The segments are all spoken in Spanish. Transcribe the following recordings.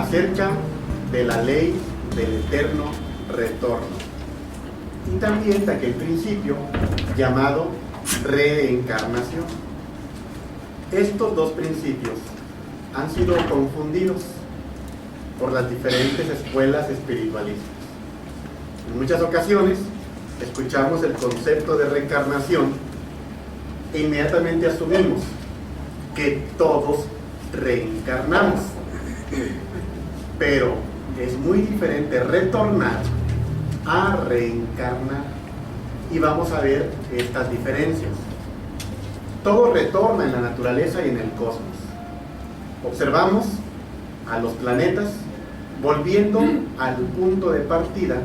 acerca de la ley del eterno retorno y también de aquel principio llamado reencarnación. Estos dos principios han sido confundidos por las diferentes escuelas espiritualistas. En muchas ocasiones escuchamos el concepto de reencarnación e inmediatamente asumimos que todos reencarnamos, pero es muy diferente retornar a reencarnar, y vamos a ver estas diferencias. Todo retorna en la naturaleza y en el cosmos. Observamos a los planetas volviendo al punto de partida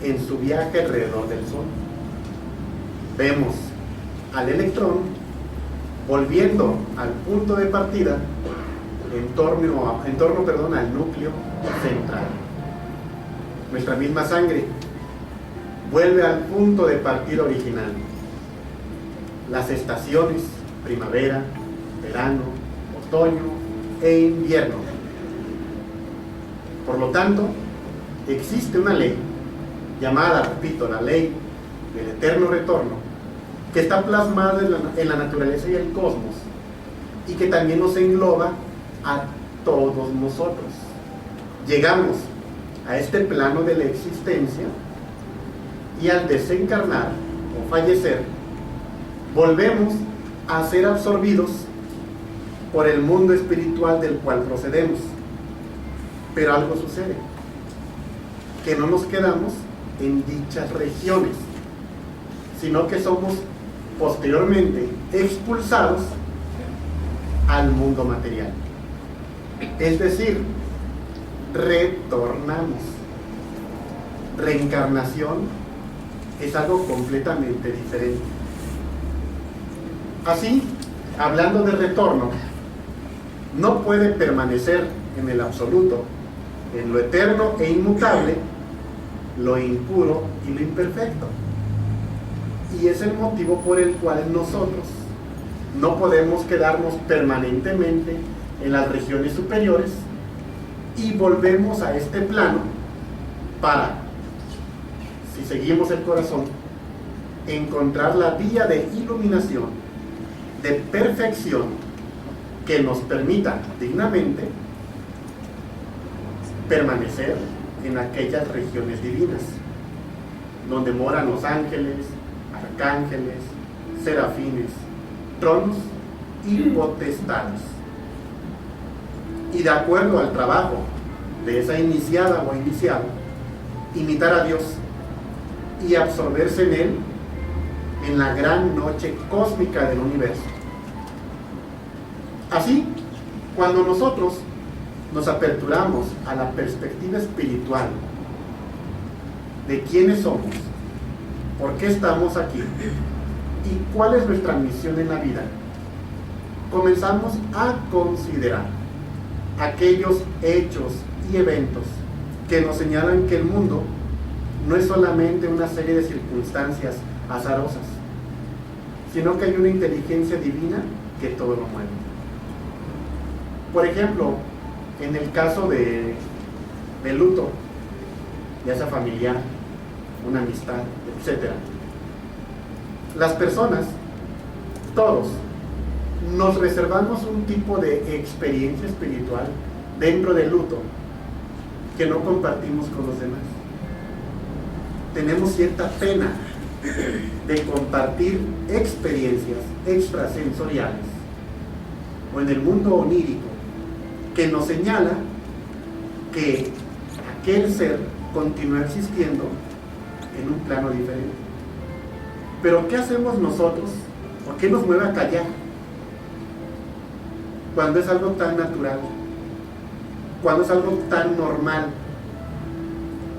en su viaje alrededor del Sol. Vemos al electrón volviendo al punto de partida en torno al núcleo central. Nuestra misma sangre vuelve al punto de partida original. Las estaciones, primavera, verano, otoño e invierno. Por lo tanto, existe una ley llamada, repito, la ley del eterno retorno, que está plasmada en la naturaleza y el cosmos, y que también nos engloba a todos nosotros. Llegamos a este plano de la existencia y al desencarnar o fallecer, volvemos a ser absorbidos por el mundo espiritual del cual procedemos. Pero algo sucede, que no nos quedamos en dichas regiones, sino que somos posteriormente expulsados al mundo material. Es decir, retornamos. Reencarnación es algo completamente diferente. Así, hablando de retorno, no puede permanecer en el absoluto, en lo eterno e inmutable, lo impuro y lo imperfecto. Y es el motivo por el cual nosotros no podemos quedarnos permanentemente en las regiones superiores y volvemos a este plano para, si seguimos el corazón, encontrar la vía de iluminación, de perfección, que nos permita dignamente permanecer en aquellas regiones divinas donde moran los ángeles, arcángeles, serafines, tronos y potestades. Y de acuerdo al trabajo de esa iniciada o iniciado, imitar a Dios y absorberse en Él en la gran noche cósmica del universo. Así, cuando nosotros nos aperturamos a la perspectiva espiritual de quiénes somos, por qué estamos aquí y cuál es nuestra misión en la vida, comenzamos a considerar aquellos hechos y eventos que nos señalan que el mundo no es solamente una serie de circunstancias azarosas, sino que hay una inteligencia divina que todo lo mueve. Por ejemplo, en el caso de luto, ya sea familiar, una amistad, etc., las personas, todos, nos reservamos un tipo de experiencia espiritual dentro del luto que no compartimos con los demás. Tenemos cierta pena de compartir experiencias extrasensoriales o en el mundo onírico que nos señala que aquel ser continúa existiendo en un plano diferente. Pero ¿qué hacemos nosotros? ¿Por qué nos mueve a callar? Cuando es algo tan natural, cuando es algo tan normal,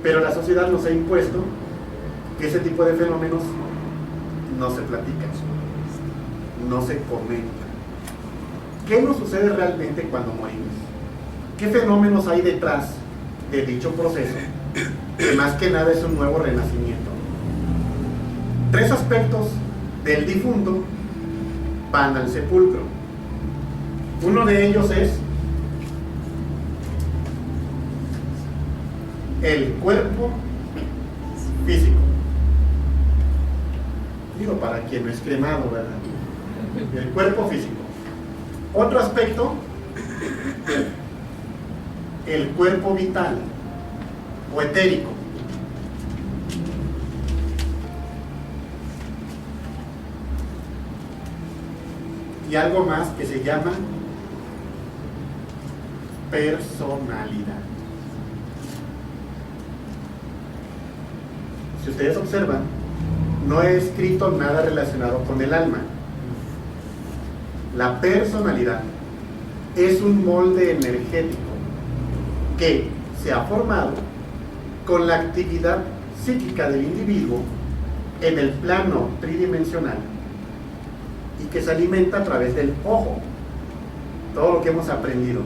pero la sociedad nos ha impuesto que ese tipo de fenómenos no se platican, no se comentan. ¿Qué nos sucede realmente cuando morimos? ¿Qué fenómenos hay detrás de dicho proceso? Que más que nada es un nuevo renacimiento. 3 aspectos del difunto van al sepulcro. Uno de ellos es el cuerpo físico. Digo, para quien no es cremado, ¿verdad? El cuerpo físico. Otro aspecto, el cuerpo vital o etérico. Y algo más que se llama personalidad. Si ustedes observan, no he escrito nada relacionado con el alma. La personalidad es un molde energético que se ha formado con la actividad psíquica del individuo en el plano tridimensional y que se alimenta a través del ojo, todo lo que hemos aprendido.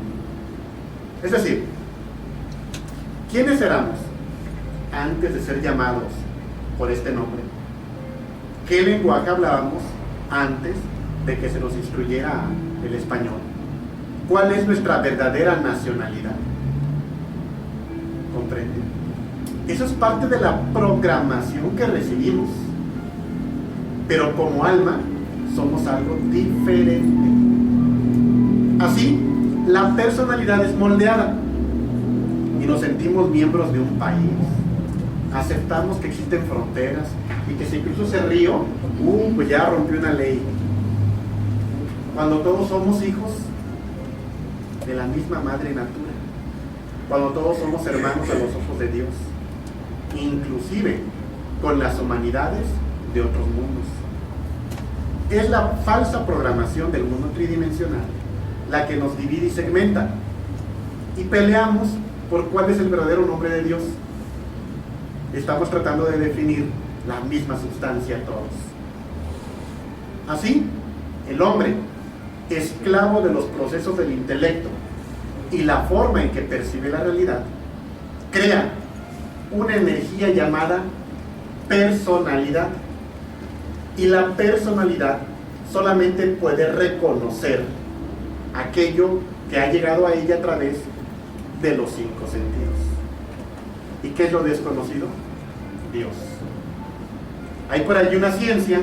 Es decir, ¿quiénes éramos antes de ser llamados por este nombre? ¿Qué lenguaje hablábamos antes de que se nos instruyera el español? ¿Cuál es nuestra verdadera nacionalidad? ¿Comprenden? Eso es parte de la programación que recibimos. Pero como alma, somos algo diferente. Así, la personalidad es moldeada y nos sentimos miembros de un país. Aceptamos que existen fronteras y que si cruzo ese río, pues ya rompió una ley. Cuando todos somos hijos de la misma madre natura, cuando todos somos hermanos a los ojos de Dios, inclusive con las humanidades de otros mundos. Es la falsa programación del mundo tridimensional la que nos divide y segmenta, y peleamos por cuál es el verdadero nombre de Dios. Estamos tratando de definir la misma sustancia todos. Así, el hombre, esclavo de los procesos del intelecto y la forma en que percibe la realidad, crea una energía llamada personalidad, y la personalidad solamente puede reconocer aquello que ha llegado a ella a través de los 5 sentidos. ¿Y qué es lo desconocido? Dios. Hay por allí una ciencia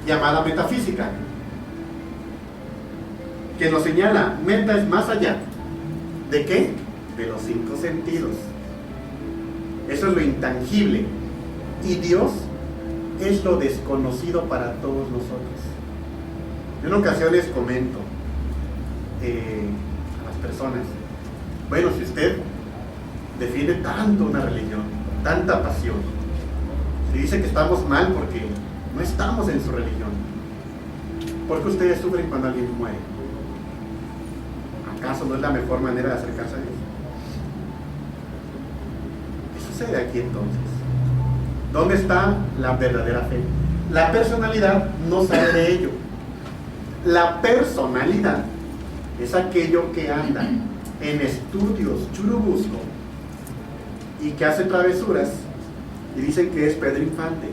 llamada metafísica que nos señala, meta es más allá. ¿De qué? De los 5 sentidos. Eso es lo intangible. Y Dios es lo desconocido para todos nosotros. Yo en ocasiones comento a las personas, bueno, si usted defiende tanto una religión, tanta pasión, si dice que estamos mal porque no estamos en su religión, ¿por qué ustedes sufren cuando alguien muere? ¿Acaso no es la mejor manera de acercarse a Dios? ¿Qué sucede aquí entonces? ¿Dónde está la verdadera fe? La personalidad no sabe de ello. La personalidad es aquello que anda en estudios churubusco y que hace travesuras y dicen que es Pedro Infante.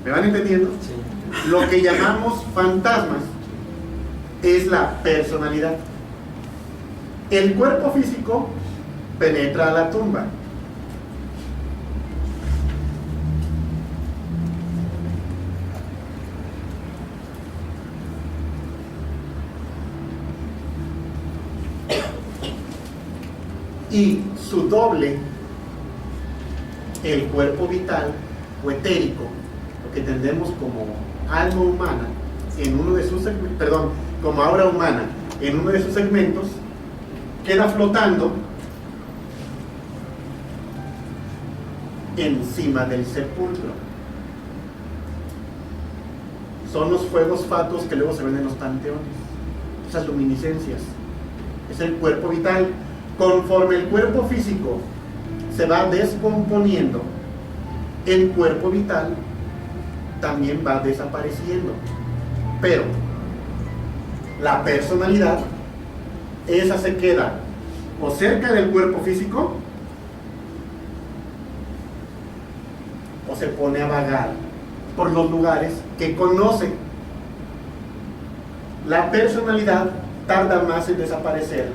¿Me van entendiendo? Sí. Lo que llamamos fantasmas es la personalidad. El cuerpo físico penetra a la tumba. Y su doble, el cuerpo vital o etérico, lo que entendemos como alma humana, en uno de sus como aura humana, en uno de sus segmentos, queda flotando encima del sepulcro. Son los fuegos fatuos que luego se ven en los panteones, esas luminiscencias. Es el cuerpo vital. Conforme el cuerpo físico se va descomponiendo, el cuerpo vital también va desapareciendo. Pero la personalidad, esa se queda o cerca del cuerpo físico o se pone a vagar por los lugares que conoce. La personalidad tarda más en desaparecer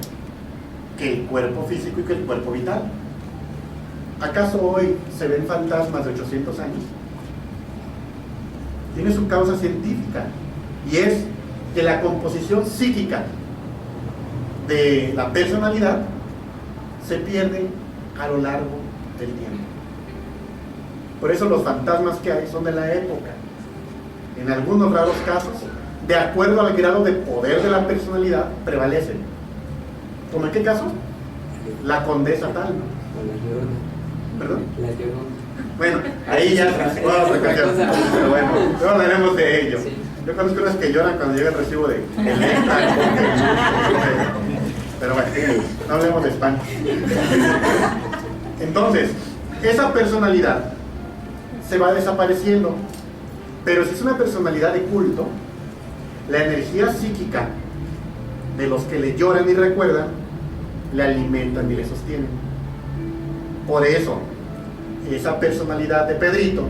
que el cuerpo físico y que el cuerpo vital. ¿Acaso hoy se ven fantasmas de 800 años? Tiene su causa científica, y es que la composición psíquica de la personalidad se pierde a lo largo del tiempo. Por eso los fantasmas que hay son de la época. En algunos raros casos, de acuerdo al grado de poder de la personalidad, prevalecen. ¿Cómo en qué caso? La condesa tal, ¿no? La Llorona. ¿Perdón? La Llorona. Bueno, ahí ya pero bueno, luego hablaremos de ello. Sí. Yo conozco unas que lloran cuando llega el recibo de Electra, pero bueno, no hablemos de España. Entonces, esa personalidad se va desapareciendo, pero si es una personalidad de culto, la energía psíquica de los que le lloran y recuerdan, le alimentan y le sostienen. Por eso, esa personalidad de Pedrito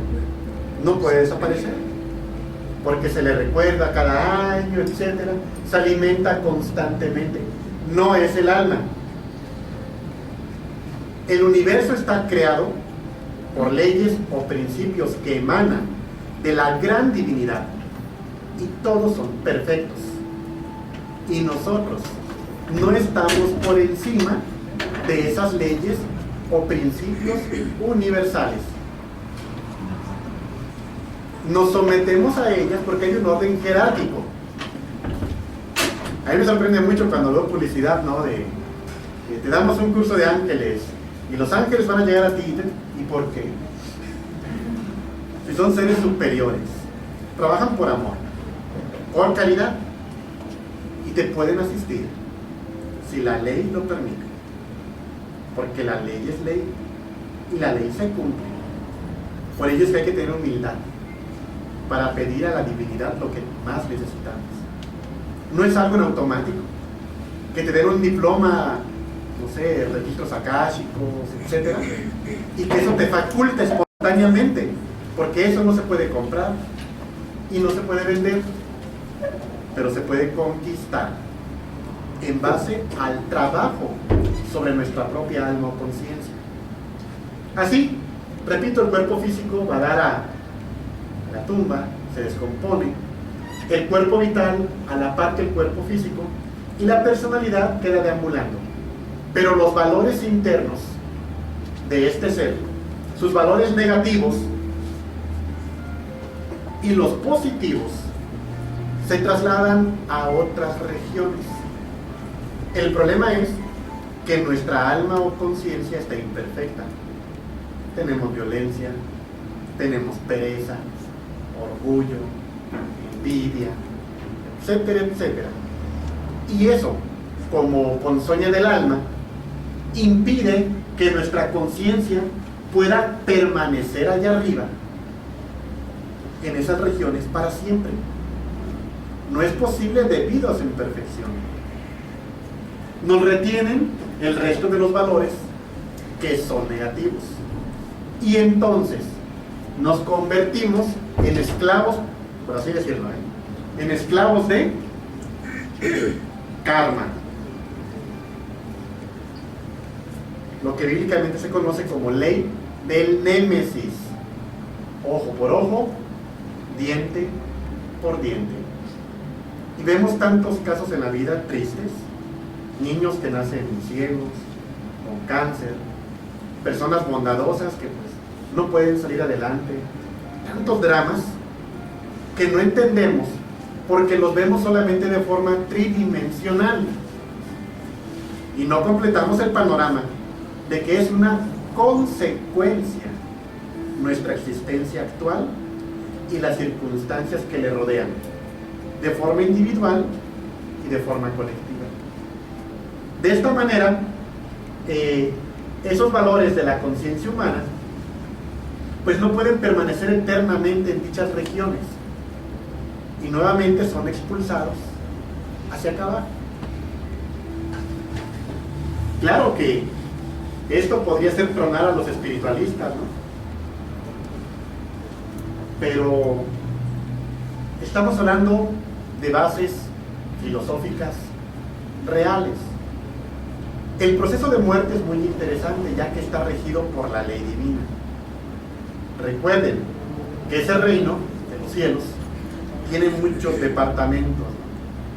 no puede desaparecer, porque se le recuerda cada año, etcétera, se alimenta constantemente. No es el alma. El universo está creado por leyes o principios que emanan de la gran divinidad, y todos son perfectos. Y nosotros no estamos por encima de esas leyes o principios universales. Nos sometemos a ellas porque hay un orden jerárquico. A mí me sorprende mucho cuando veo publicidad, ¿no? De que te damos un curso de ángeles y los ángeles van a llegar a ti. ¿Y por qué? Si son seres superiores, trabajan por amor, por caridad, y te pueden asistir si la ley lo permite, porque la ley es ley y la ley se cumple. Por ello es que hay que tener humildad para pedir a la divinidad lo que más necesitamos. No es algo en automático, que te den un diploma, no sé, registros akáshicos, etcétera, y que eso te faculte espontáneamente, porque eso no se puede comprar y no se puede vender, pero se puede conquistar en base al trabajo sobre nuestra propia alma o conciencia. Así, repito, el cuerpo físico va a dar a la tumba, se descompone, el cuerpo vital a la par que el cuerpo físico, y la personalidad queda deambulando. Pero los valores internos de este ser, sus valores negativos y los positivos, se trasladan a otras regiones. El problema es que nuestra alma o conciencia está imperfecta. Tenemos violencia, tenemos pereza, orgullo, envidia, etcétera, etcétera. Y eso, como ponzoña del alma, impide que nuestra conciencia pueda permanecer allá arriba, en esas regiones, para siempre. No es posible debido a su imperfección. Nos retienen el resto de los valores que son negativos. Y entonces nos convertimos en esclavos, por así decirlo, en esclavos de karma. Lo que bíblicamente se conoce como ley del némesis. Ojo por ojo, diente por diente. Y vemos tantos casos en la vida tristes. Niños que nacen ciegos, con cáncer, personas bondadosas que pues no pueden salir adelante. Tantos dramas que no entendemos porque los vemos solamente de forma tridimensional y no completamos el panorama de que es una consecuencia nuestra existencia actual y las circunstancias que le rodean, de forma individual y de forma colectiva. De esta manera, esos valores de la conciencia humana pues no pueden permanecer eternamente en dichas regiones y nuevamente son expulsados hacia acá abajo. Claro que esto podría hacer tronar a los espiritualistas, ¿no? Pero estamos hablando de bases filosóficas reales. El proceso de muerte es muy interesante, ya que está regido por la ley divina. Recuerden que ese reino de los cielos tiene muchos departamentos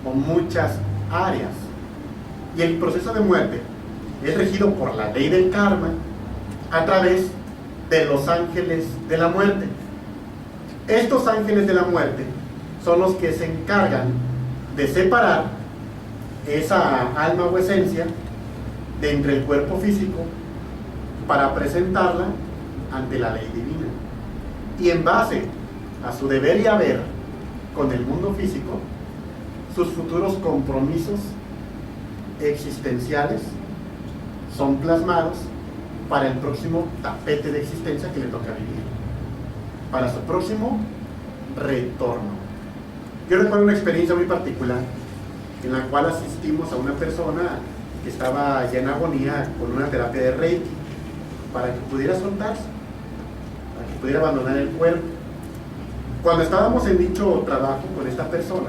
o muchas áreas, y el proceso de muerte es regido por la ley del karma a través de los ángeles de la muerte. Estos ángeles de la muerte son los que se encargan de separar esa alma o esencia de entre el cuerpo físico para presentarla ante la ley divina, y en base a su deber y haber con el mundo físico, sus futuros compromisos existenciales son plasmados para el próximo tapete de existencia que le toca vivir, para su próximo retorno. Yo recuerdo una experiencia muy particular en la cual asistimos a una persona que estaba ya en agonía con una terapia de Reiki para que pudiera soltarse, para que pudiera abandonar el cuerpo. Cuando estábamos en dicho trabajo con esta persona,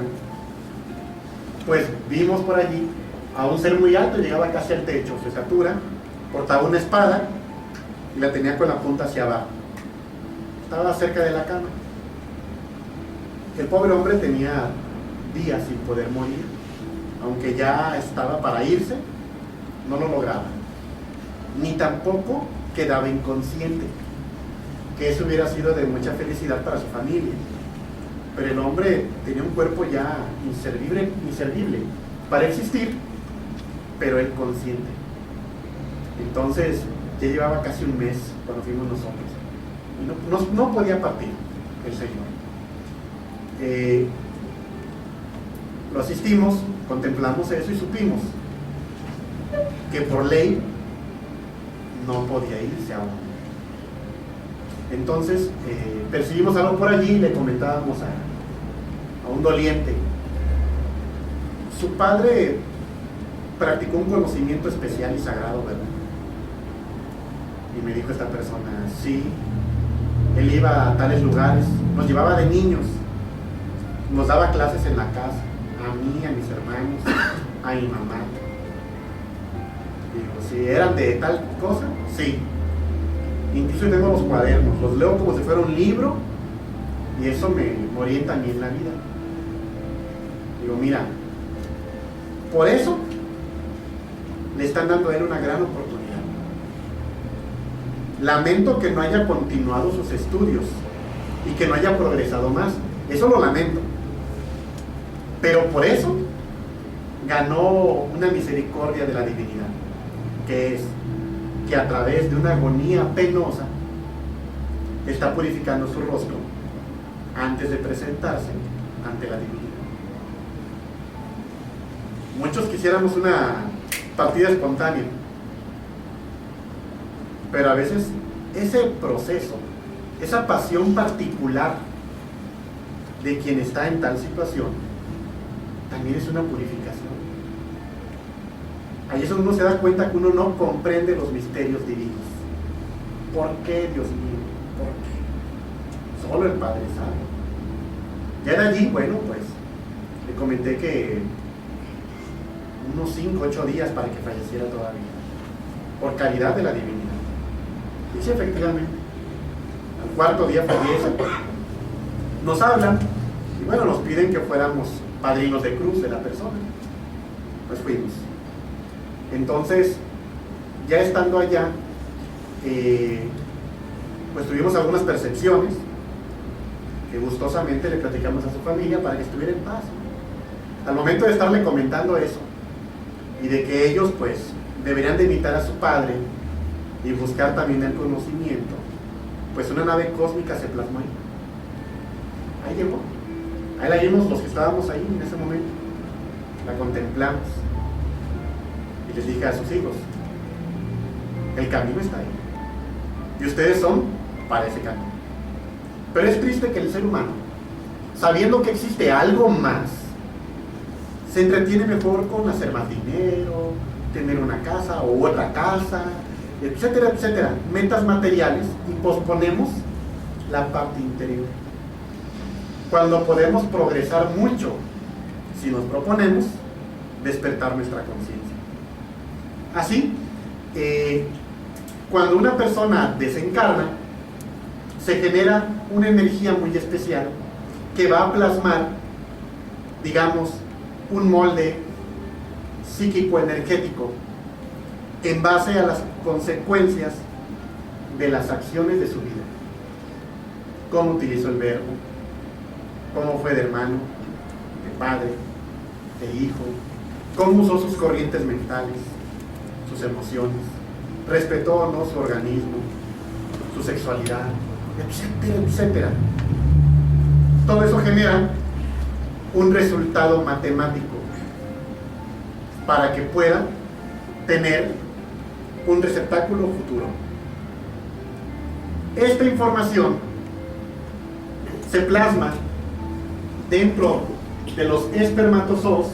pues vimos por allí a un ser muy alto, llegaba casi al techo, su estatura, portaba una espada y la tenía con la punta hacia abajo. Estaba cerca de la cama. El pobre hombre tenía días sin poder morir, aunque ya estaba para irse, no lo lograba, ni tampoco quedaba inconsciente, que eso hubiera sido de mucha felicidad para su familia, pero el hombre tenía un cuerpo ya inservible para existir, pero él consciente. Entonces ya llevaba casi un mes cuando fuimos nosotros y no podía partir el Señor. Lo asistimos, contemplamos eso y supimos que por ley no podía irse aún. Entonces percibimos algo por allí y le comentábamos a un doliente. Su padre practicó un conocimiento especial y sagrado, ¿verdad? Y me dijo esta persona, sí, él iba a tales lugares, nos llevaba de niños, nos daba clases en la casa, a mí, a mis hermanos, a mi mamá. Digo, si eran de tal cosa, sí. Incluso tengo los cuadernos, los leo como si fuera un libro y eso me orienta a mí en la vida. Digo, mira, por eso le están dando a él una gran oportunidad. Lamento que no haya continuado sus estudios y que no haya progresado más. Eso lo lamento. Pero por eso ganó una misericordia de la divinidad, que es que a través de una agonía penosa está purificando su rostro antes de presentarse ante la divinidad. Muchos quisiéramos una partida espontánea, pero a veces ese proceso, esa pasión particular de quien está en tal situación, también es una purificación. Ahí es donde uno se da cuenta que uno no comprende los misterios divinos. ¿Por qué, Dios mío? ¿Por qué? Solo el Padre sabe. Ya de allí, bueno, pues le comenté que unos 5 o 8 días para que falleciera todavía, por caridad de la divinidad. Y sí, efectivamente, al 4º día fallece. Nos hablan y bueno, nos piden que fuéramos padrinos de cruz de la persona. Pues fuimos. Entonces, ya estando allá, pues tuvimos algunas percepciones que gustosamente le platicamos a su familia para que estuviera en paz. Al momento de estarle comentando eso y de que ellos pues deberían de imitar a su padre y buscar también el conocimiento, pues una nave cósmica se plasmó ahí. Ahí llegó. Ahí la vimos los que estábamos ahí en ese momento. La contemplamos. Y les dije a sus hijos, el camino está ahí. Y ustedes son para ese camino. Pero es triste que el ser humano, sabiendo que existe algo más, se entretiene mejor con hacer más dinero, tener una casa o otra casa, etcétera, etcétera, metas materiales, y posponemos la parte interior. Cuando podemos progresar mucho, si nos proponemos, despertar nuestra conciencia. Así, cuando una persona desencarna, se genera una energía muy especial que va a plasmar, digamos, un molde psíquico-energético en base a las consecuencias de las acciones de su vida. Cómo utilizó el verbo, cómo fue de hermano, de padre, de hijo, cómo usó sus corrientes mentales, sus emociones, respetó o no su organismo, su sexualidad, etcétera, etcétera. Todo eso genera un resultado matemático para que pueda tener un receptáculo futuro. Esta información se plasma dentro de los espermatozoos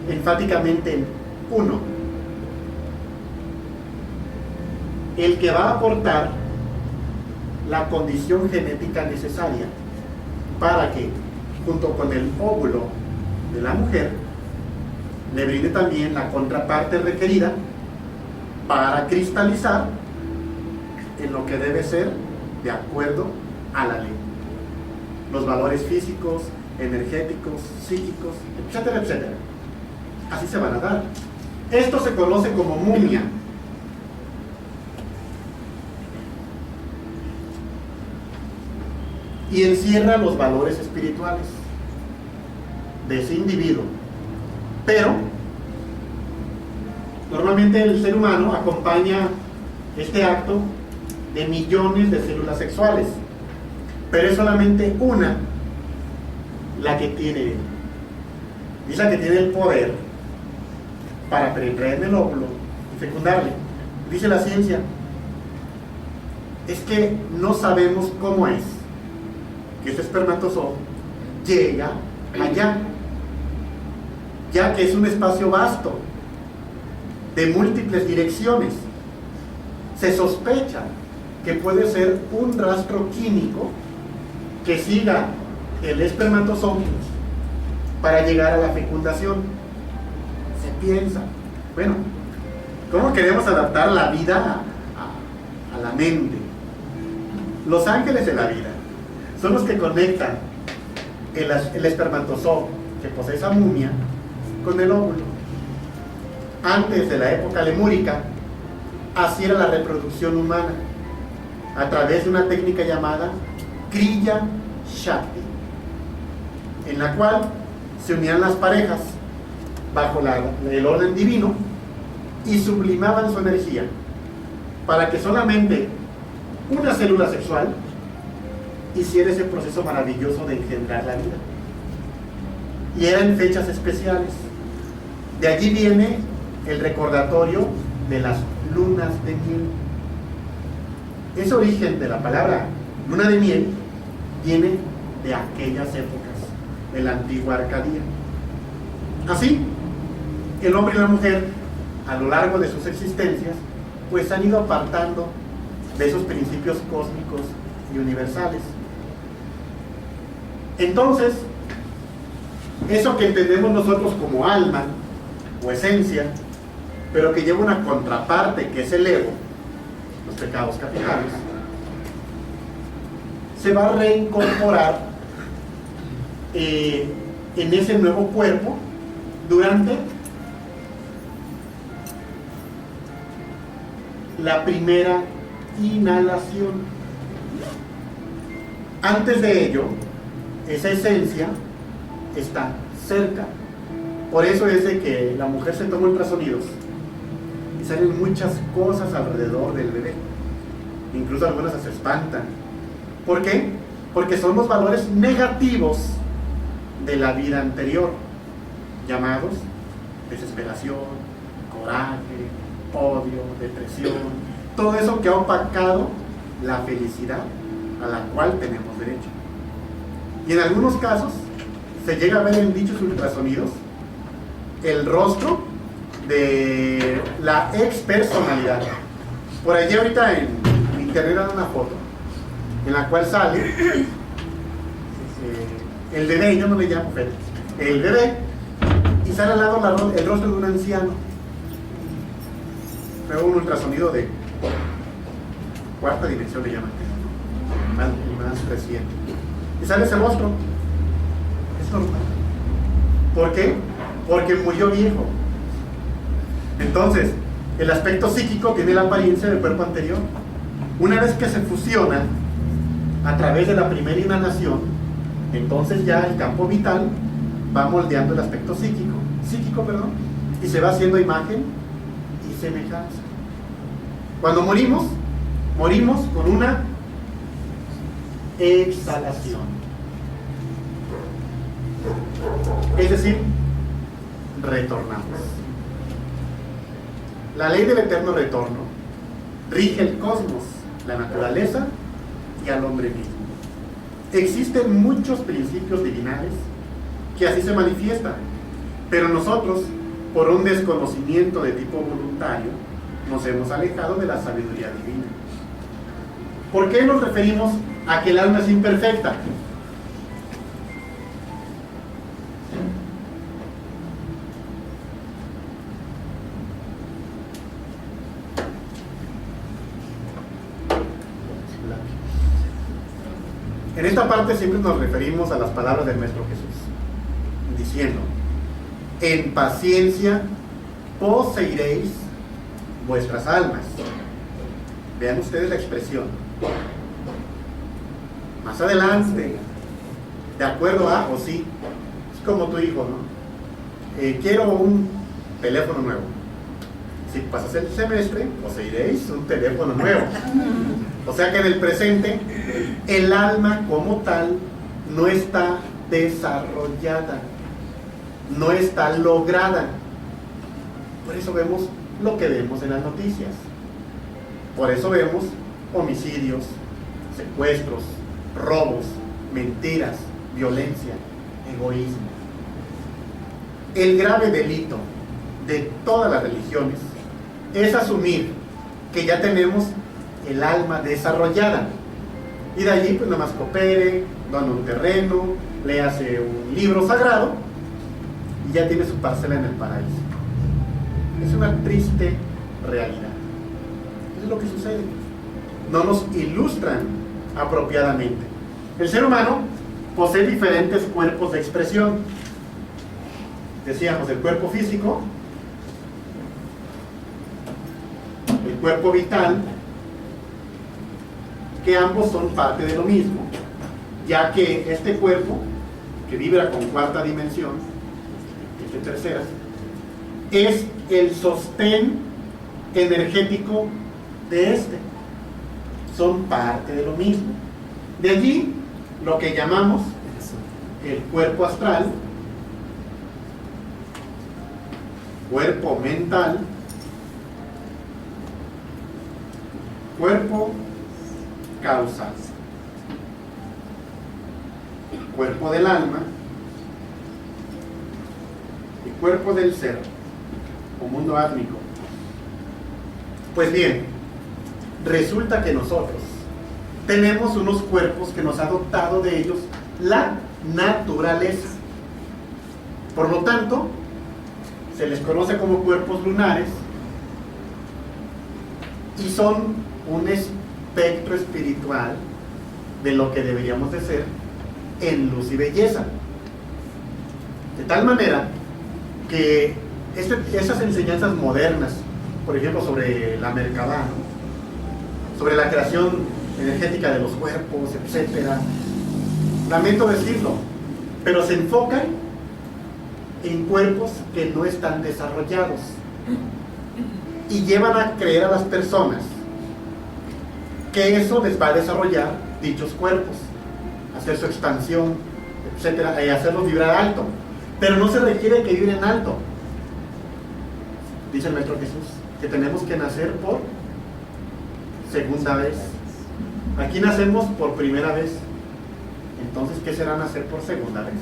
enfáticamente en uno, el que va a aportar la condición genética necesaria para que, junto con el óvulo de la mujer, le brinde también la contraparte requerida para cristalizar en lo que debe ser de acuerdo a la ley. Los valores físicos, energéticos, psíquicos, etcétera, etcétera. Así se van a dar. Esto se conoce como mumia. Y encierra los valores espirituales de ese individuo. Pero normalmente el ser humano acompaña este acto de millones de células sexuales, pero es solamente una la que tiene, es la que tiene el poder para penetrar en el óvulo y fecundarle. Dice la ciencia, es que no sabemos cómo es que este espermatozoo llega allá, ya que es un espacio vasto de múltiples direcciones. Se sospecha que puede ser un rastro químico que siga el espermatozoo para llegar a la fecundación. Se piensa, bueno, ¿cómo queremos adaptar la vida a la mente? Los ángeles de la vida son los que conectan el espermatozoo que posee esa mumia con el óvulo. Antes de la época lemúrica, así era la reproducción humana, a través de una técnica llamada Kriya Shakti, en la cual se unían las parejas bajo el orden divino y sublimaban su energía para que solamente una célula sexual hiciera ese proceso maravilloso de engendrar la vida. Y eran fechas especiales. De allí viene el recordatorio de las lunas de miel. Ese origen de la palabra luna de miel viene de aquellas épocas de la antigua Arcadia. Así, el hombre y la mujer, a lo largo de sus existencias, pues han ido apartando de esos principios cósmicos y universales. Entonces, eso que entendemos nosotros como alma o esencia, pero que lleva una contraparte que es el ego, los pecados capitales, se va a reincorporar en ese nuevo cuerpo durante la primera inhalación. Antes de ello, esa esencia está cerca. Por eso es de que la mujer se toma ultrasonidos y salen muchas cosas alrededor del bebé. Incluso algunas se espantan. ¿Por qué? Porque son los valores negativos de la vida anterior, llamados desesperación, coraje, odio, depresión, todo eso que ha opacado la felicidad a la cual tenemos derecho. Y en algunos casos se llega a ver en dichos ultrasonidos el rostro de la expersonalidad. Por allí ahorita en internet dan una foto en la cual sale el bebé, yo no le llamo Fer, el bebé y sale al lado el rostro de un anciano. Luego un ultrasonido de cuarta dimensión le llaman, más reciente, y sale ese rostro. Es normal. ¿Por qué? Porque murió viejo. Entonces, el aspecto psíquico tiene la apariencia del cuerpo anterior. Una vez que se fusiona a través de la primera inhalación, entonces ya el campo vital va moldeando el aspecto psíquico, y se va haciendo imagen y semejanza. Cuando morimos con una exhalación. Es decir, retornamos. La ley del eterno retorno rige el cosmos, la naturaleza y al hombre mismo. Existen muchos principios divinales que así se manifiestan, pero nosotros, por un desconocimiento de tipo voluntario, nos hemos alejado de la sabiduría divina. ¿Por qué nos referimos a que el alma es imperfecta? En esta parte siempre nos referimos a las palabras del Maestro Jesús, diciendo: en paciencia poseeréis vuestras almas. Vean ustedes la expresión. Más adelante, de acuerdo a, o sí, es como tu hijo, ¿no? Quiero un teléfono nuevo. Si pasas el semestre, poseeréis un teléfono nuevo. O sea que en el presente, el alma como tal no está desarrollada, no está lograda. Por eso vemos lo que vemos en las noticias. Por eso vemos homicidios, secuestros, robos, mentiras, violencia, egoísmo. El grave delito de todas las religiones es asumir que ya tenemos el alma desarrollada, y de allí pues nada más coopere, dona un terreno, le hace un libro sagrado y ya tiene su parcela en el paraíso. Es una triste realidad. Eso es lo que sucede. No nos ilustran apropiadamente. El ser humano posee diferentes cuerpos de expresión. Decíamos el cuerpo físico, el cuerpo vital, que ambos son parte de lo mismo, ya que este cuerpo, que vibra con cuarta dimensión, este tercera, es el sostén energético de este. Son parte de lo mismo. De allí lo que llamamos el cuerpo astral, cuerpo mental, cuerpo causal, cuerpo del alma y cuerpo del ser, o mundo átmico. Pues bien, resulta que nosotros tenemos unos cuerpos que nos ha dotado de ellos la naturaleza. Por lo tanto, se les conoce como cuerpos lunares y son un espectro espiritual de lo que deberíamos de ser en luz y belleza. De tal manera que esas enseñanzas modernas, por ejemplo sobre la Merkabah, sobre la creación energética de los cuerpos, etcétera, lamento decirlo, pero se enfocan en cuerpos que no están desarrollados y llevan a creer a las personas que eso les va a desarrollar dichos cuerpos, hacer su expansión, etcétera, y hacerlos vibrar alto. Pero no se requiere que vibren alto. Dice el Maestro Jesús que tenemos que nacer por segunda vez. Aquí nacemos por primera vez. Entonces, ¿qué será nacer por segunda vez?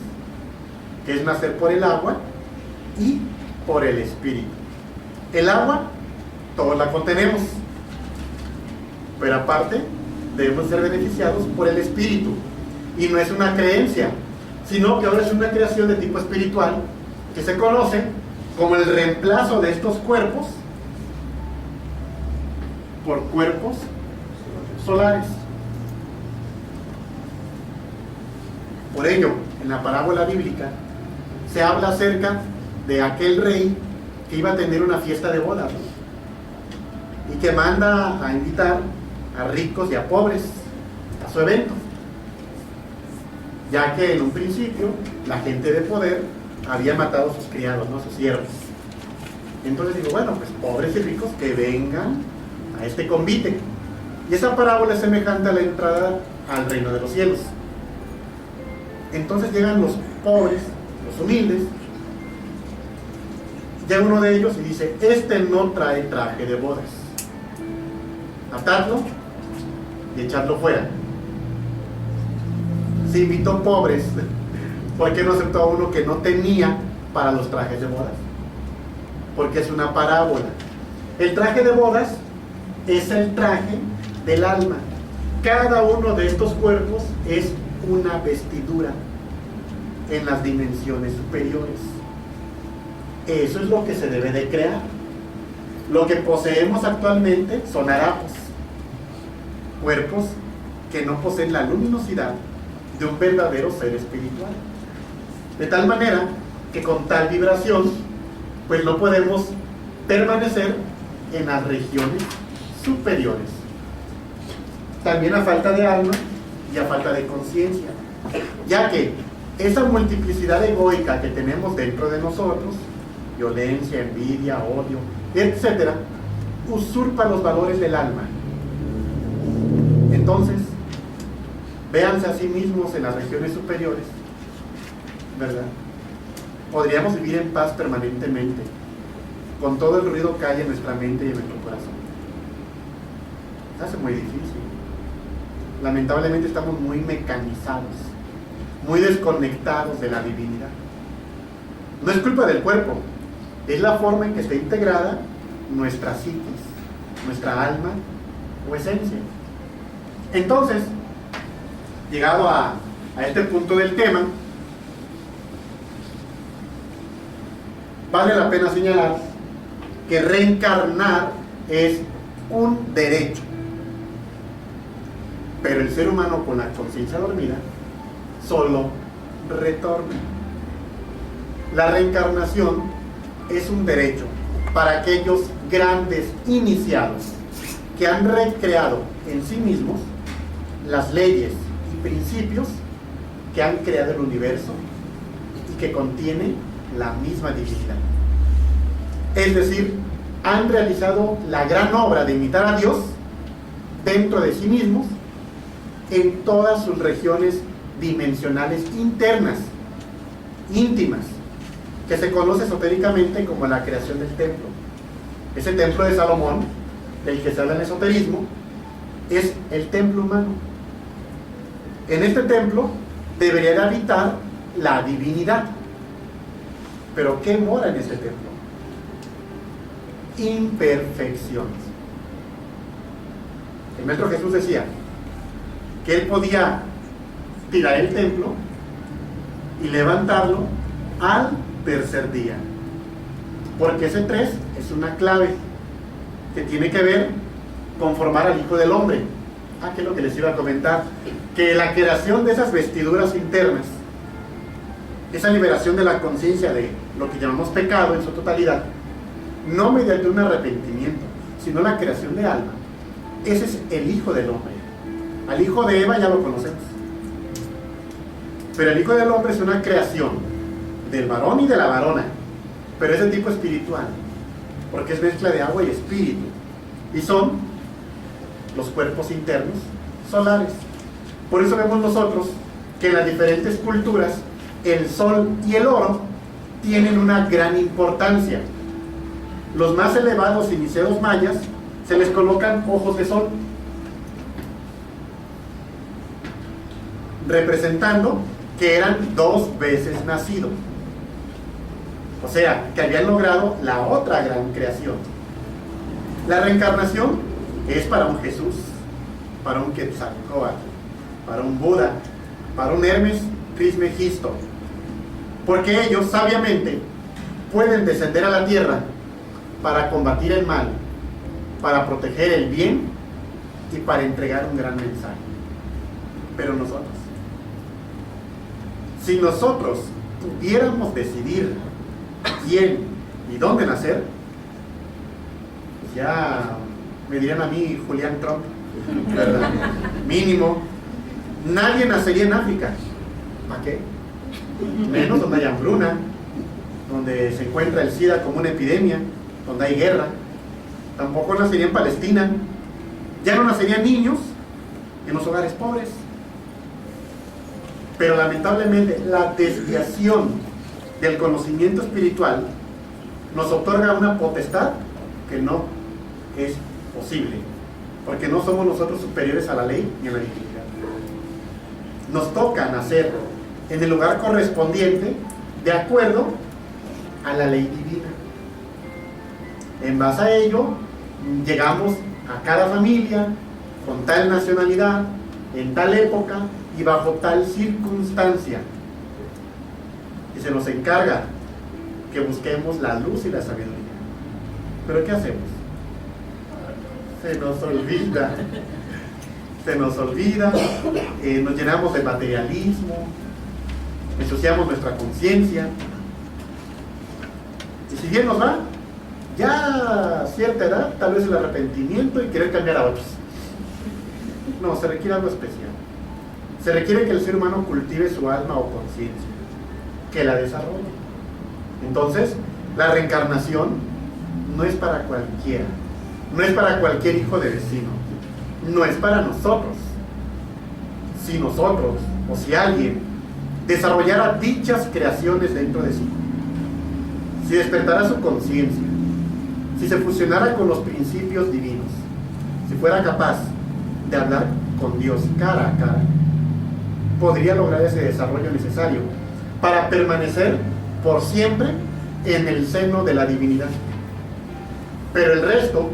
Que es nacer por el agua y por el espíritu. El agua, todos la contenemos, pero aparte debemos ser beneficiados por el espíritu. Y no es una creencia, sino que ahora es una creación de tipo espiritual que se conoce como el reemplazo de estos cuerpos por cuerpos solares. Por ello, en la parábola bíblica se habla acerca de aquel rey que iba a tener una fiesta de bodas, ¿no? Y que manda a invitar a ricos y a pobres a su evento, ya que en un principio la gente de poder había matado a sus criados, ¿no? Sus siervos. Entonces digo, bueno, pues pobres y ricos que vengan a este convite. Y esa parábola es semejante a la entrada al reino de los cielos. Entonces llegan los pobres, los humildes. Llega uno de ellos y dice, este no trae traje de bodas. Atadlo y echadlo fuera. Se invitó pobres, ¿por qué no aceptó a uno que no tenía para los trajes de bodas? Porque es una parábola. El traje de bodas es el traje del alma. Cada uno de estos cuerpos es una vestidura en las dimensiones superiores. Eso es lo que se debe de crear. Lo que poseemos actualmente son harapos, cuerpos que no poseen la luminosidad de un verdadero ser espiritual, de tal manera que con tal vibración pues no podemos permanecer en las regiones superiores, también a falta de alma y a falta de conciencia, ya que esa multiplicidad egoica que tenemos dentro de nosotros, violencia, envidia, odio, etcétera, usurpa los valores del alma. Entonces, véanse a sí mismos en las regiones superiores, ¿verdad? Podríamos vivir en paz permanentemente, con todo el ruido que hay en nuestra mente y en nuestro corazón. Se hace muy difícil. Lamentablemente estamos muy mecanizados, muy desconectados de la divinidad. No es culpa del cuerpo, es la forma en que está integrada nuestra psiquis, nuestra alma o esencia. Entonces, llegado a este punto del tema, vale la pena señalar que reencarnar es un derecho, pero el ser humano con la conciencia dormida solo retorna. La reencarnación es un derecho para aquellos grandes iniciados que han recreado en sí mismos las leyes y principios que han creado el universo y que contienen la misma divinidad. Es decir, han realizado la gran obra de imitar a Dios dentro de sí mismos en todas sus regiones dimensionales internas, íntimas, que se conoce esotéricamente como la creación del templo. Ese templo de Salomón, del que se habla en esoterismo, es el templo humano. En este templo debería de habitar la divinidad. ¿Pero qué mora en este templo? Imperfecciones. El Maestro Jesús decía que él podía tirar el templo y levantarlo al tercer día, porque ese 3 es una clave que tiene que ver con formar al Hijo del Hombre. Que es lo que les iba a comentar, que la creación de esas vestiduras internas, esa liberación de la conciencia de lo que llamamos pecado en su totalidad, no mediante un arrepentimiento, sino la creación de alma. Ese es el Hijo del Hombre. Al hijo de Eva ya lo conocemos, pero el Hijo del Hombre es una creación del varón y de la varona, pero es de tipo espiritual, porque es mezcla de agua y espíritu, y son los cuerpos internos solares. Por eso vemos nosotros que en las diferentes culturas el sol y el oro tienen una gran importancia. Los más elevados iniciados mayas se les colocan ojos de sol, representando que eran 2 veces nacidos, o sea, que habían logrado la otra gran creación. La reencarnación es para un Jesús, para un Quetzalcóatl, para un Buda, para un Hermes Trismegisto, porque ellos sabiamente pueden descender a la tierra para combatir el mal, para proteger el bien y para entregar un gran mensaje. Pero nosotros, si nosotros pudiéramos decidir quién y dónde nacer, pues ya me dirían a mí Julián Trump, ¿verdad? Mínimo. Nadie nacería en África. ¿Para qué? Menos donde hay hambruna, donde se encuentra el SIDA como una epidemia, donde hay guerra. Tampoco nacería en Palestina. Ya no nacerían niños en los hogares pobres. Pero lamentablemente la desviación del conocimiento espiritual nos otorga una potestad que no es posible, porque no somos nosotros superiores a la ley ni a la divinidad. Nos toca nacer en el lugar correspondiente de acuerdo a la ley divina. En base a ello, llegamos a cada familia con tal nacionalidad, en tal época y bajo tal circunstancia. Y se nos encarga que busquemos la luz y la sabiduría. ¿Pero qué hacemos? Se nos olvida. Nos llenamos de materialismo, ensuciamos nuestra conciencia. Y si bien nos va, ya a cierta edad, tal vez el arrepentimiento y querer cambiar a otros. No, se requiere algo especial. Se requiere que el ser humano cultive su alma o conciencia, que la desarrolle. Entonces, la reencarnación no es para cualquiera, no es para cualquier hijo de vecino, no es para nosotros. Si nosotros, o si alguien, desarrollara dichas creaciones dentro de sí, si despertara su conciencia, si se fusionara con los principios divinos, si fuera capaz de hablar con Dios cara a cara, podría lograr ese desarrollo necesario para permanecer por siempre en el seno de la divinidad. Pero el resto,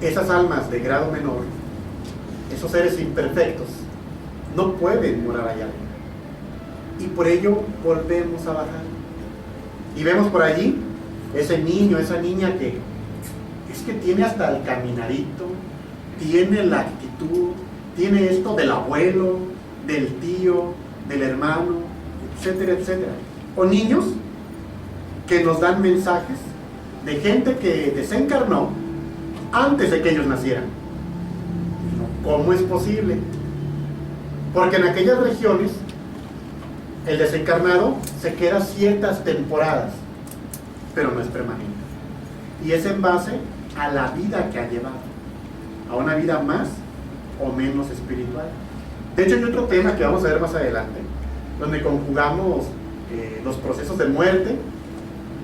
esas almas de grado menor, esos seres imperfectos, no pueden morar allá. Y por ello volvemos a bajar. Y vemos por allí ese niño, esa niña que es que tiene hasta el caminadito, tiene la actitud, tiene esto del abuelo, del tío, del hermano, etcétera, etcétera. O niños que nos dan mensajes de gente que desencarnó antes de que ellos nacieran. ¿Cómo es posible? Porque en aquellas regiones el desencarnado se queda ciertas temporadas, pero no es permanente. Y es en base a la vida que ha llevado, a una vida más o menos espiritual. De hecho, hay otro tema que vamos a ver más adelante, donde conjugamos los procesos de muerte,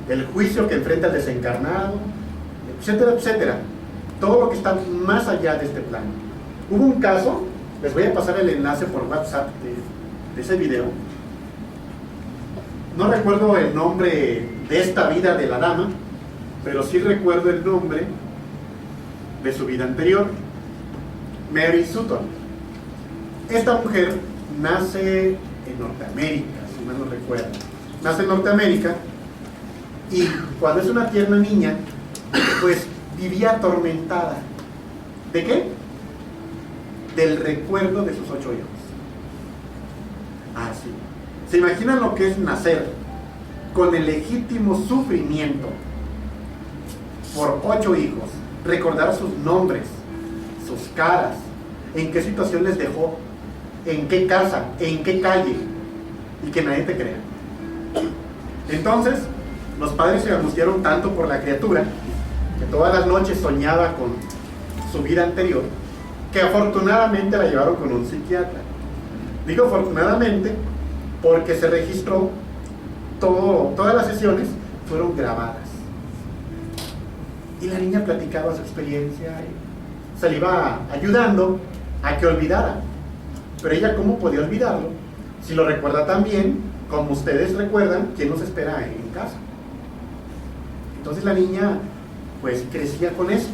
el juicio que enfrenta el desencarnado, etcétera, etcétera. Todo lo que está más allá de este plano. Hubo un caso, les voy a pasar el enlace por WhatsApp de ese video. No recuerdo el nombre de esta vida de la dama, pero sí recuerdo el nombre de su vida anterior, Mary Sutton. Esta mujer nace en Norteamérica, si mal no recuerdo. Nace en Norteamérica y cuando es una tierna niña, pues vivía atormentada. ¿De qué? Del recuerdo de sus 8 hijos. Así. ¿Se imaginan lo que es nacer con el legítimo sufrimiento por 8 hijos? Recordar sus nombres, sus caras, en qué situación les dejó, en qué casa, en qué calle, y que nadie te crea. Entonces, los padres se angustiaron tanto por la criatura, que todas las noches soñaba con su vida anterior, que afortunadamente la llevaron con un psiquiatra. Digo afortunadamente porque se registró todas las sesiones fueron grabadas. Y la niña platicaba su experiencia y se le iba ayudando a que olvidara. Pero ella, ¿cómo podía olvidarlo? Si lo recuerda tan bien como ustedes recuerdan, ¿quién nos espera en casa? Entonces la niña pues crecía con eso.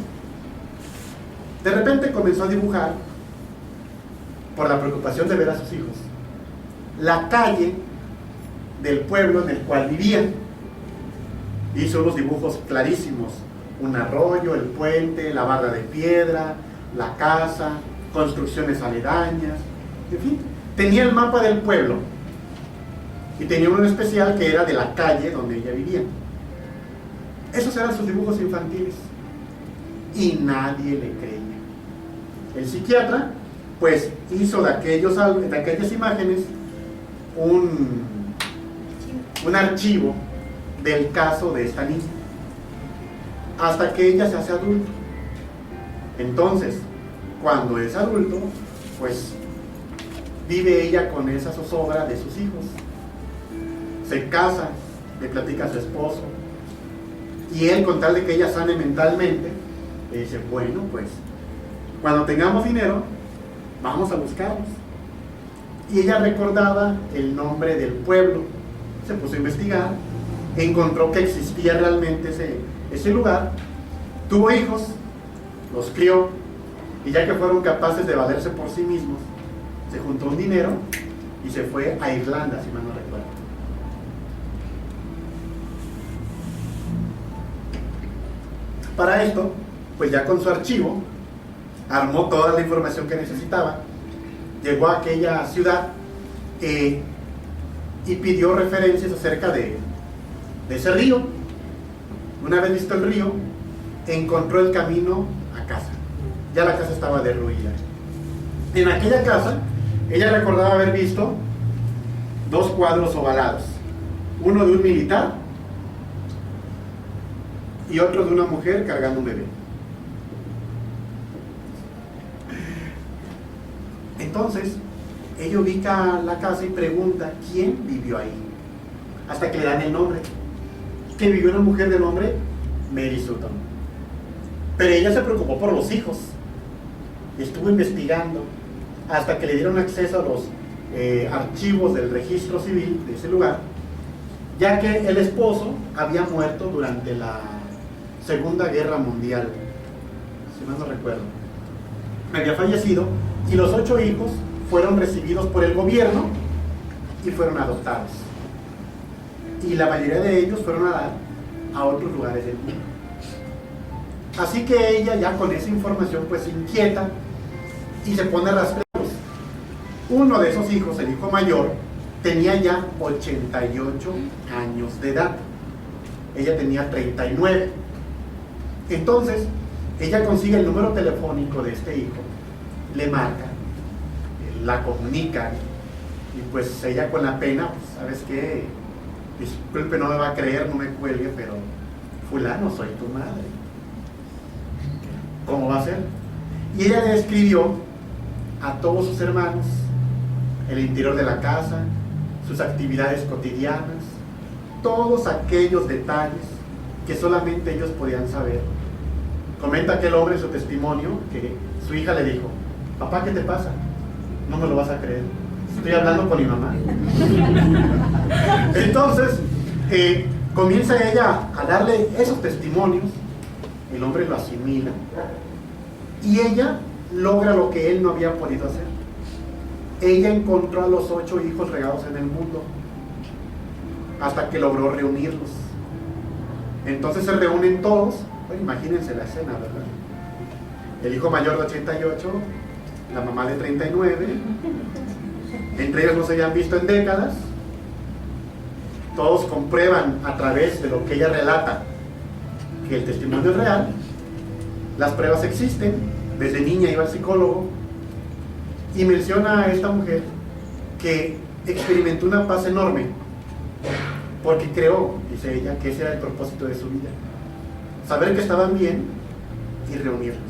De repente comenzó a dibujar, por la preocupación de ver a sus hijos, la calle del pueblo en el cual vivían. Hizo unos dibujos clarísimos, un arroyo, el puente, la barra de piedra, la casa, construcciones aledañas, en fin, tenía el mapa del pueblo y tenía uno especial que era de la calle donde ella vivía. Esos eran sus dibujos infantiles y nadie le creía. El psiquiatra pues hizo de aquellas imágenes un archivo del caso de esta niña hasta que ella se hace adulto. Entonces, cuando es adulto, pues vive ella con esa zozobra de sus hijos, se casa, le platica a su esposo y él, con tal de que ella sane mentalmente, le dice, bueno, pues cuando tengamos dinero vamos a buscarlos. Y ella recordaba el nombre del pueblo, se puso a investigar, encontró que existía realmente ese lugar, tuvo hijos, los crió, y ya que fueron capaces de valerse por sí mismos, se juntó un dinero y se fue a Irlanda, si mal no recuerdo. Para esto, pues ya con su archivo, armó toda la información que necesitaba, llegó a aquella ciudad y pidió referencias acerca de ese río. Una vez visto el río, encontró el camino a casa. Ya la casa estaba derruida. En aquella casa, ella recordaba haber visto dos cuadros ovalados, uno de un militar y otro de una mujer cargando un bebé. Entonces, ella ubica la casa y pregunta quién vivió ahí, hasta que le dan el nombre, que vivió una mujer de nombre Mary Sutton. Pero ella se preocupó por los hijos, estuvo investigando hasta que le dieron acceso a los archivos del registro civil de ese lugar, ya que el esposo había muerto durante la Segunda Guerra Mundial, si mal no recuerdo. Había fallecido y los 8 hijos fueron recibidos por el gobierno y fueron adoptados. Y la mayoría de ellos fueron a dar a otros lugares del mundo. Así que ella, ya con esa información, pues se inquieta y se pone a rastrearlos. Uno de esos hijos, el hijo mayor, tenía ya 88 años de edad. Ella tenía 39. Entonces, ella consigue el número telefónico de este hijo, le marca, la comunica, y pues ella con la pena, pues, ¿sabes qué? Disculpe, no me va a creer, no me cuelgue, pero fulano, soy tu madre. ¿Cómo va a ser? Y ella le describió a todos sus hermanos el interior de la casa, sus actividades cotidianas, todos aquellos detalles que solamente ellos podían saber. Comenta aquel hombre en su testimonio que su hija le dijo, papá, ¿qué te pasa? No me lo vas a creer, estoy hablando con mi mamá. Entonces comienza ella a darle esos testimonios, el hombre lo asimila y ella logra lo que él no había podido hacer. Ella encontró a los 8 hijos regados en el mundo hasta que logró reunirlos. Entonces se reúnen todos. Bueno, imagínense la escena, ¿verdad? El hijo mayor de 88, la mamá de 39, entre ellos no se habían visto en décadas. Todos comprueban a través de lo que ella relata que el testimonio es real. Las pruebas existen. Desde niña iba al psicólogo y menciona a esta mujer que experimentó una paz enorme porque creó, dice ella, que ese era el propósito de su vida: saber que estaban bien y reunirlos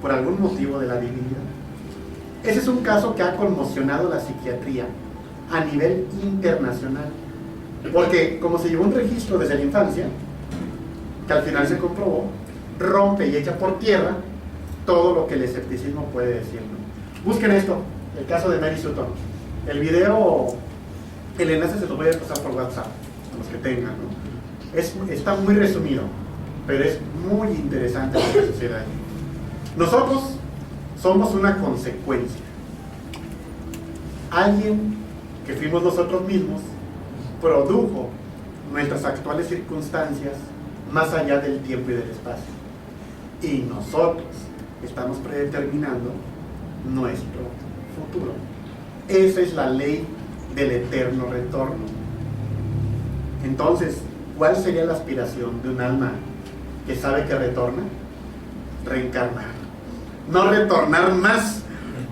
por algún motivo de la divinidad. Ese es un caso que ha conmocionado la psiquiatría a nivel internacional, porque como se llevó un registro desde la infancia, que al final se comprobó, rompe y echa por tierra todo lo que el escepticismo puede decir, ¿no? Busquen esto, el caso de Mary Sutton. El video, el enlace se los voy a pasar por WhatsApp, a los que tengan, ¿no? Está muy resumido, pero es muy interesante lo que sucede ahí. Nosotros somos una consecuencia. Alguien que fuimos nosotros mismos produjo nuestras actuales circunstancias más allá del tiempo y del espacio. Y nosotros estamos predeterminando nuestro futuro. Esa es la ley del eterno retorno. Entonces, ¿cuál sería la aspiración de un alma que sabe que retorna? Reencarnar. No retornar más,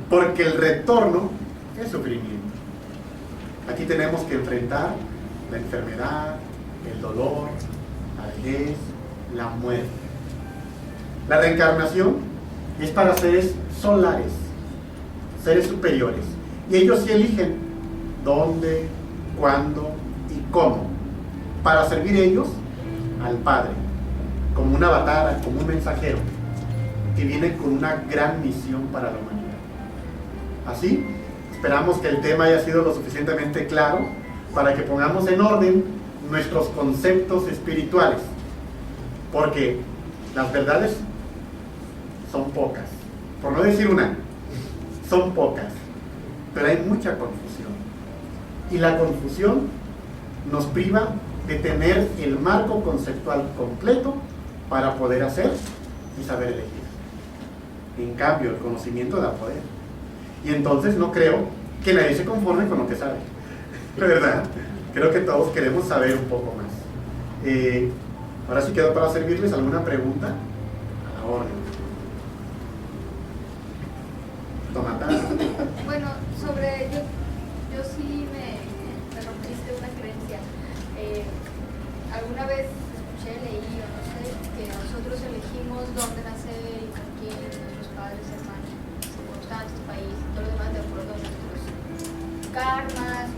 porque el retorno es sufrimiento. Aquí tenemos que enfrentar la enfermedad, el dolor, la vejez, la muerte. La reencarnación es para seres solares, seres superiores. Y ellos sí eligen dónde, cuándo y cómo, para servir ellos al Padre, como un avatar, como un mensajero, que viene con una gran misión para la humanidad. Así, esperamos que el tema haya sido lo suficientemente claro para que pongamos en orden nuestros conceptos espirituales, porque las verdades son pocas, por no decir una, son pocas, pero hay mucha confusión, y la confusión nos priva de tener el marco conceptual completo para poder hacer y saber elegir. En cambio, el conocimiento da poder, y entonces no creo que nadie se conforme con lo que sabe, ¿verdad? Creo que todos queremos saber un poco más. Ahora sí quedo para servirles. ¿Alguna pregunta? A la orden. Tomata. Bueno, sobre yo sí me rompiste una creencia. Alguna vez escuché, leí o no sé, que nosotros elegimos dónde nacer y con quién, nuestros padres, hermanos, circunstancias, país, todo lo demás de acuerdo a nuestros karmas,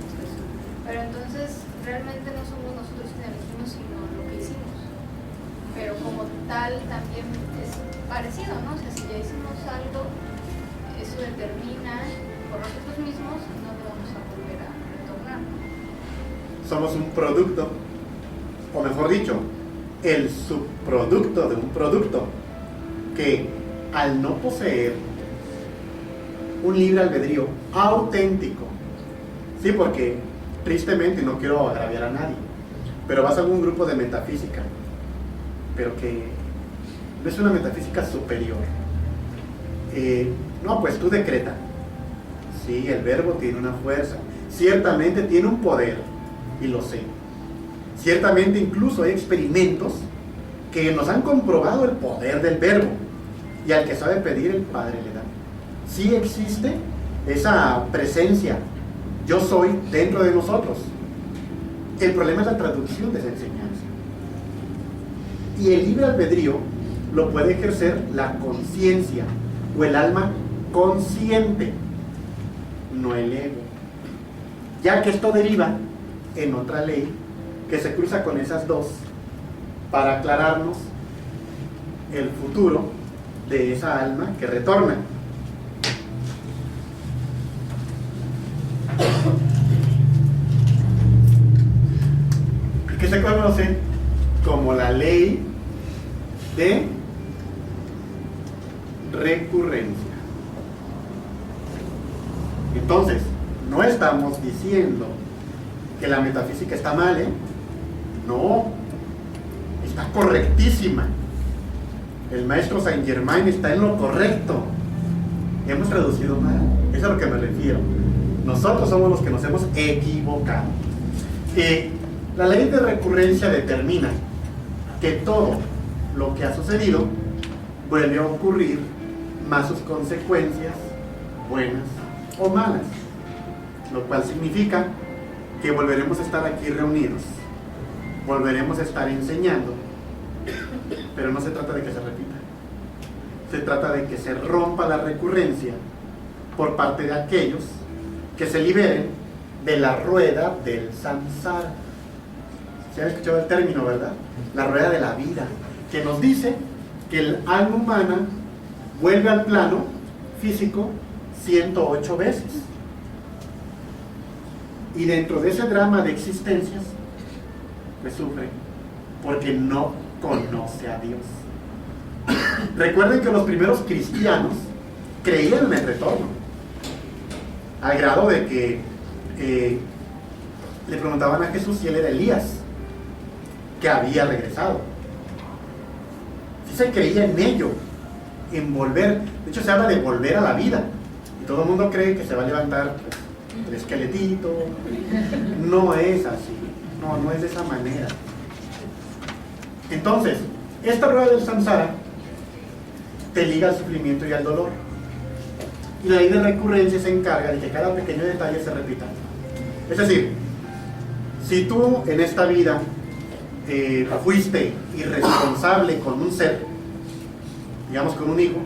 pero entonces realmente no somos nosotros quienes elegimos, sino lo que hicimos. Pero como tal también es parecido, ¿no? O sea, si ya hicimos algo, eso determina por nosotros mismos dónde vamos a volver a retornar. Somos un producto, o mejor dicho, el subproducto de un producto que, al no poseer un libre albedrío auténtico, sí, porque tristemente, no quiero agraviar a nadie, pero vas a algún grupo de metafísica, pero que no es una metafísica superior. No, pues tú decreta. Sí, el verbo tiene una fuerza, ciertamente tiene un poder, y lo sé. Ciertamente incluso hay experimentos que nos han comprobado el poder del verbo, y al que sabe pedir, el Padre le da. Sí existe esa presencia, yo soy, dentro de nosotros. El problema es la traducción de esa enseñanza. Y el libre albedrío lo puede ejercer la conciencia o el alma consciente, no el ego. Ya que esto deriva en otra ley que se cruza con esas dos para aclararnos el futuro de esa alma que retorna. Que se conoce como la ley de recurrencia. Entonces, no estamos diciendo que la metafísica está mal, no, está correctísima. El maestro Saint Germain está en lo correcto. Hemos traducido mal, eso es a lo que me refiero. Nosotros somos los que nos hemos equivocado. La ley de recurrencia determina que todo lo que ha sucedido vuelve a ocurrir, más sus consecuencias, buenas o malas, lo cual significa que volveremos a estar aquí reunidos, volveremos a estar enseñando, pero no se trata de que se repita, se trata de que se rompa la recurrencia por parte de aquellos que se liberen de la rueda del samsara. ¿Se ha escuchado el término, verdad? La rueda de la vida, que nos dice que el alma humana vuelve al plano físico 108 veces. Y dentro de ese drama de existencias, pues sufre, porque no conoce a Dios. Recuerden que los primeros cristianos creían en el retorno, al grado de que le preguntaban a Jesús si él era Elías. que había regresado. Sí se creía en ello, en volver. De hecho, se habla de volver a la vida. Y todo el mundo cree que se va a levantar pues, el esqueletito. No es así. No es de esa manera. Entonces, esta rueda del samsara te liga al sufrimiento y al dolor. Y la ley de recurrencia se encarga de que cada pequeño detalle se repita. Es decir, si tú en esta vida fuiste irresponsable con un ser, digamos con un hijo,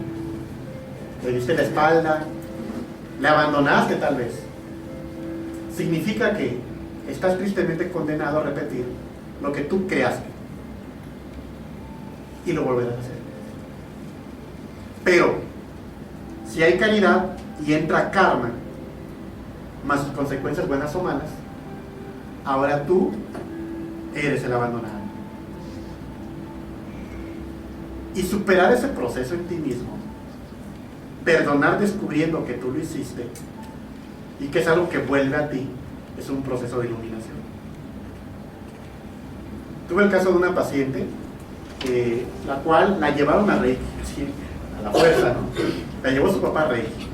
le diste la espalda, le abandonaste tal vez, significa que estás tristemente condenado a repetir lo que tú creaste y lo volverás a hacer. Pero si hay caridad y entra karma más sus consecuencias buenas o malas, ahora tú eres el abandonado. Y superar ese proceso en ti mismo, perdonar descubriendo que tú lo hiciste y que es algo que vuelve a ti, es un proceso de iluminación. Tuve el caso de una paciente la cual la llevaron a Reiki, así, a la fuerza, ¿no? La llevó su papá a Reiki.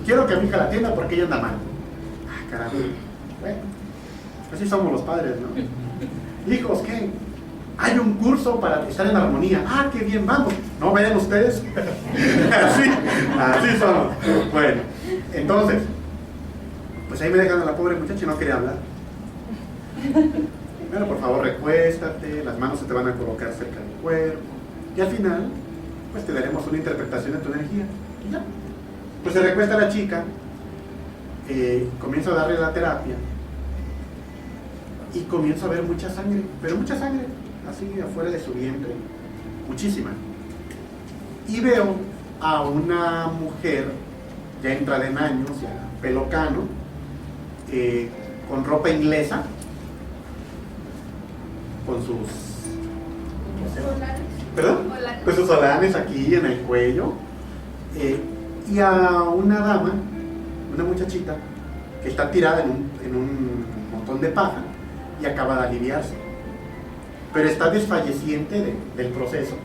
Quiero que mi hija la atienda porque ella anda mal. Ah, caramba. Bueno, así somos los padres, ¿no? Hijos, ¿qué? Hay un curso para estar en armonía. Ah, qué bien, vamos. ¿No ven ustedes? así somos. Bueno, entonces, pues ahí me dejan a la pobre muchacha y no quería hablar. Bueno, por favor, recuéstate, las manos se te van a colocar cerca del cuerpo. Y al final, pues te daremos una interpretación de tu energía. Y ya. Pues se recuesta la chica, comienzo a darle la terapia y comienzo a ver mucha sangre, pero mucha sangre, así afuera de su vientre, muchísima. Y veo a una mujer ya entrada en años, ya pelo cano, con ropa inglesa, con sus ¿Solares? ¿perdón? Solares. Con sus solares aquí en el cuello, y a una dama, una muchachita que está tirada en un montón de paja y acaba de aliviarse, pero está desfalleciente del proceso.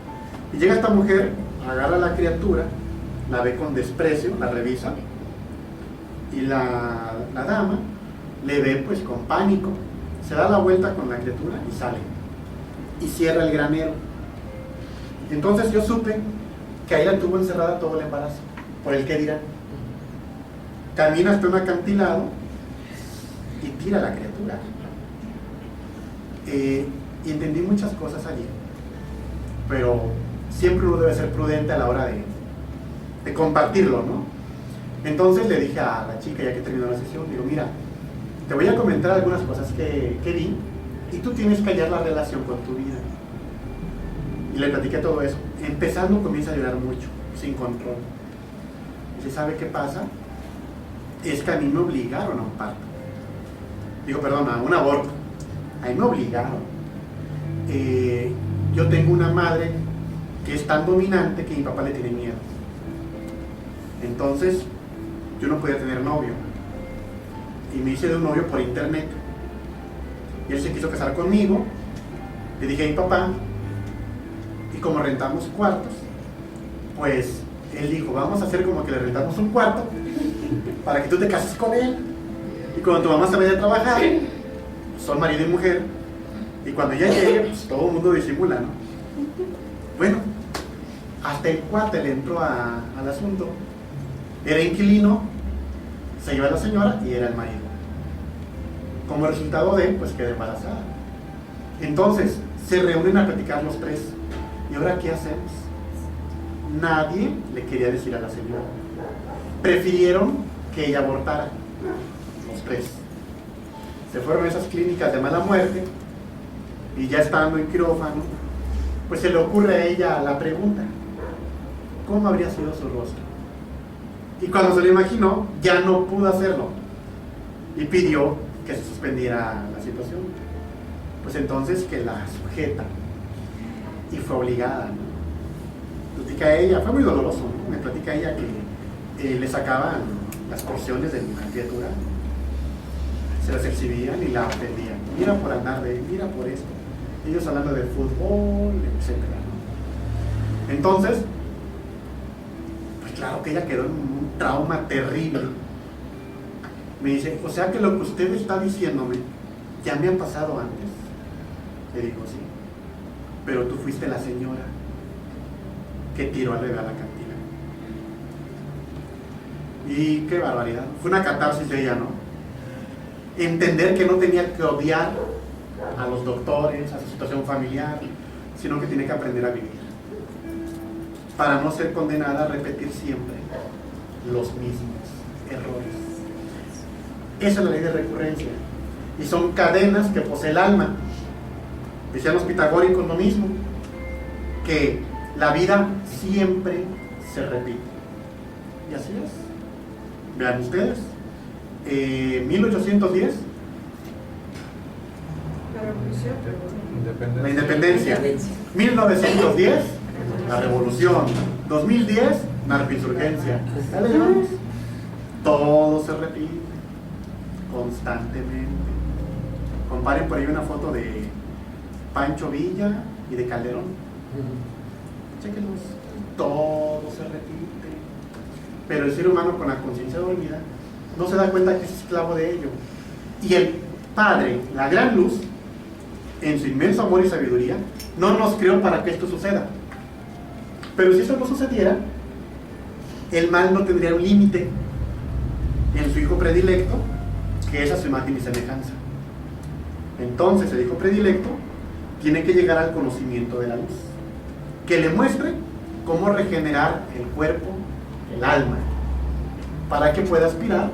Y llega esta mujer, agarra a la criatura, la ve con desprecio, la revisa, y la dama le ve pues con pánico, se da la vuelta con la criatura y sale y cierra el granero. Entonces yo supe que ahí la tuvo encerrada todo el embarazo, por el que dirán. Camina hasta un acantilado y tira a la criatura. Y entendí muchas cosas allí, pero siempre uno debe ser prudente a la hora de compartirlo, ¿no? Entonces le dije a la chica, ya que terminó la sesión, digo, mira, te voy a comentar algunas cosas que vi y tú tienes que hallar la relación con tu vida. Y le platiqué todo eso. Empezando comienza a llorar mucho, sin control. ¿Y se sabe qué pasa? Es que a mí me obligaron a un parto. Digo, perdón, a un aborto. A mí me obligaron. Yo tengo una madre que es tan dominante que mi papá le tiene miedo. Entonces, yo no podía tener novio. Y me hice de un novio por internet. Y él se quiso casar conmigo. Le dije a mi papá, y como rentamos cuartos, pues él dijo, vamos a hacer como que le rentamos un cuarto para que tú te cases con él. Y cuando tu mamá se vaya a trabajar, son marido y mujer. Y cuando ella llegue, pues todo el mundo disimula, ¿no? Bueno, hasta el cuate le entró al asunto. Era inquilino, se iba a la señora y era el marido. Como resultado de, pues quedé embarazada. Entonces, se reúnen a platicar los tres. ¿Y ahora qué hacemos? Nadie le quería decir a la señora. Prefirieron que ella abortara. Los tres. Se fueron a esas clínicas de mala muerte y ya estando en quirófano, pues se le ocurre a ella la pregunta: ¿cómo habría sido su rostro? Y cuando se lo imaginó, ya no pudo hacerlo y pidió que se suspendiera la situación. Pues entonces que la sujeta y fue obligada, ¿no? Platica ella, fue muy doloroso, ¿no? Me platica ella que le sacaban las porciones de la criatura, se las exhibían y la ofendían. Mira por andar de, mira por esto. ellos hablando de fútbol, etcétera, ¿no? Entonces, pues claro que ella quedó en un trauma terrible. Me dice, o sea que lo que usted está diciéndome ya me ha pasado antes. Le digo, sí, pero tú fuiste la señora que tiró al bebé a la cantina. Y qué barbaridad, fue una catarsis de ella, ¿no? Entender que no tenía que odiar a los doctores, a su situación familiar, sino que tiene que aprender a vivir para no ser condenada a repetir siempre los mismos errores. Esa es la ley de recurrencia y son cadenas que posee el alma. Decían los pitagóricos lo mismo, que la vida siempre se repite, y así es. Vean ustedes, 1810 La revolución. la independencia, 1910 la revolución, 2010 narcoinsurgencia. Ya le llevamos. Todo se repite constantemente. Comparen por ahí una foto de Pancho Villa y de Calderón. Chéquenlos. Todo se repite. Pero el ser humano con la conciencia dormida no se da cuenta que es esclavo de ello. Y el Padre, la gran luz, en su inmenso amor y sabiduría, no nos creó para que esto suceda. Pero si eso no sucediera, el mal no tendría un límite en su hijo predilecto, que es a su imagen y semejanza. Entonces el hijo predilecto tiene que llegar al conocimiento de la luz, que le muestre cómo regenerar el cuerpo, el alma, para que pueda aspirar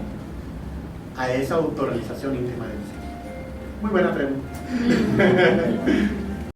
a esa autorrealización íntima del ser. Muy buena pregunta.